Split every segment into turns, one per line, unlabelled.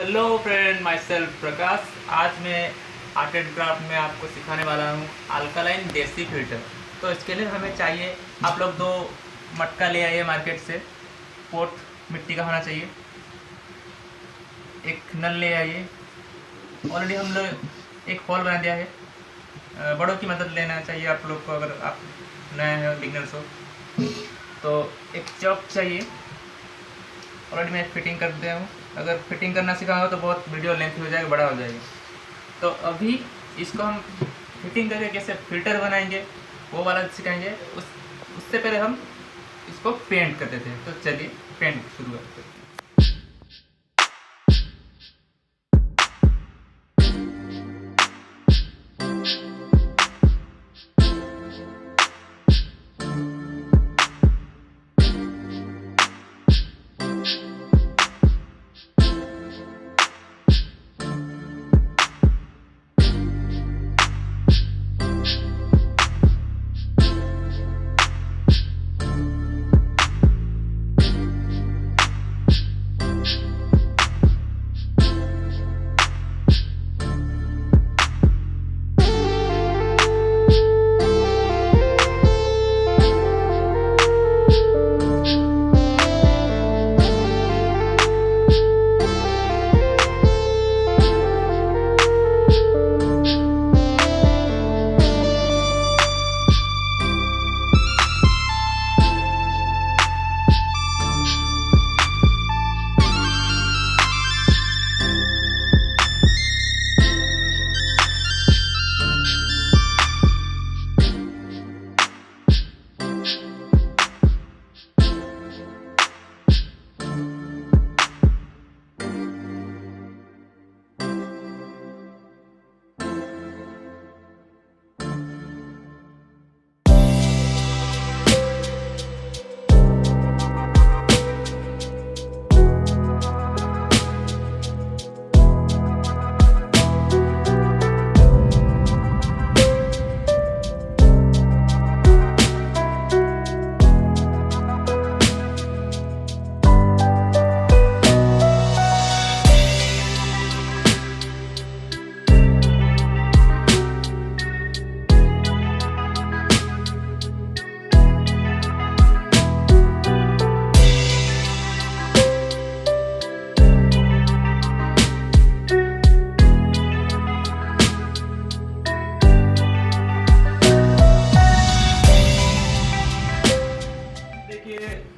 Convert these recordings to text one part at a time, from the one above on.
Hello friend, my self प्रकाश। आज मैं art and craft में आपको सिखाने वाला हूँ अल्कालाइन देसी फिल्टर। तो इसके लिए हमें चाहिए, आप लोग 2 मटका ले आइए मार्केट से। पोट मिट्टी का होना चाहिए। एक नल ले आइए। ऑलरेडी हम लोग एक होल बना दिया है। बड़ों की मदद लेना चाहिए आप लोग को, अगर आप नए हैं, बिगनर्स हो तो। एक चॉक चाहिए। ऑलरेडी मैं फिटिंग कर दिया हूँ। अगर फिटिंग करना सिखाऊंगा तो बहुत वीडियो लेंथ हो जाएगा, बड़ा हो जाएगा। तो अभी इसको हम फिटिंग करके कैसे फिल्टर बनाएंगे वो वाला सिखाएंगे। उससे पहले हम इसको पेंट कर देते हैं। तो चलिए पेंट शुरू करते हैं।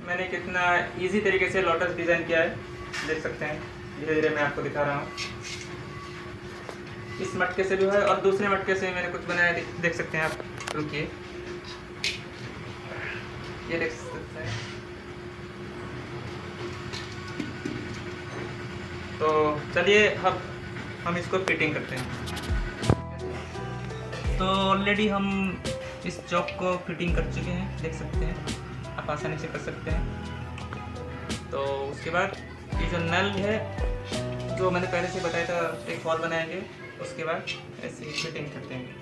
मैंने कितना इजी तरीके से लोटस डिज़ाइन किया है, देख सकते हैं। धीरे धीरे मैं आपको दिखा रहा हूँ। इस मटके से भी है और दूसरे मटके से मैंने कुछ बनाया, देख सकते हैं आप। रुकिए, ये देख सकते हैं। तो चलिए अब हम इसको फिटिंग करते हैं। तो ऑलरेडी हम इस चॉक को फिटिंग कर चुके हैं, देख सकते हैं। आप आसानी से कर सकते हैं। तो उसके बाद ये जो नल है, जो मैंने पहले से बताया था, एक हॉल बनाएंगे। उसके बाद ऐसे ही फिटिंग कर देंगे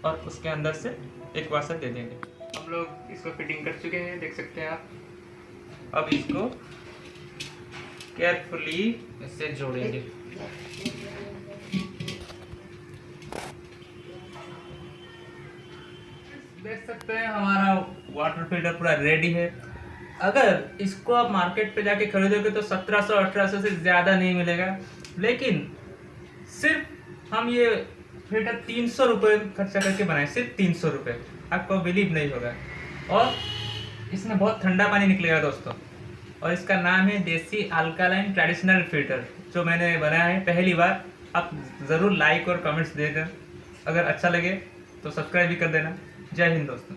और उसके अंदर से एक वाशर दे देंगे। हम लोग इसको फिटिंग कर चुके हैं, देख सकते हैं आप। अब इसको केयरफुली इससे जोड़ेंगे। देख सकते हैं हमारा वाटर फिल्टर पूरा रेडी है। अगर इसको आप मार्केट पे जाके खरीदोगे तो 1700-1800 से ज़्यादा नहीं मिलेगा, लेकिन सिर्फ हम ये फिल्टर 300 रुपये खर्चा करके बनाए, सिर्फ 300 रुपये। आपको बिलीव नहीं होगा। और इसमें बहुत ठंडा पानी निकलेगा दोस्तों। और इसका नाम है देसी अल्कालाइन ट्रेडिशनल फिल्टर, जो मैंने बनाया है पहली बार। आप ज़रूर लाइक और कमेंट्स देकर, अगर अच्छा लगे तो सब्सक्राइब भी कर देना। जय हिंद दोस्तों।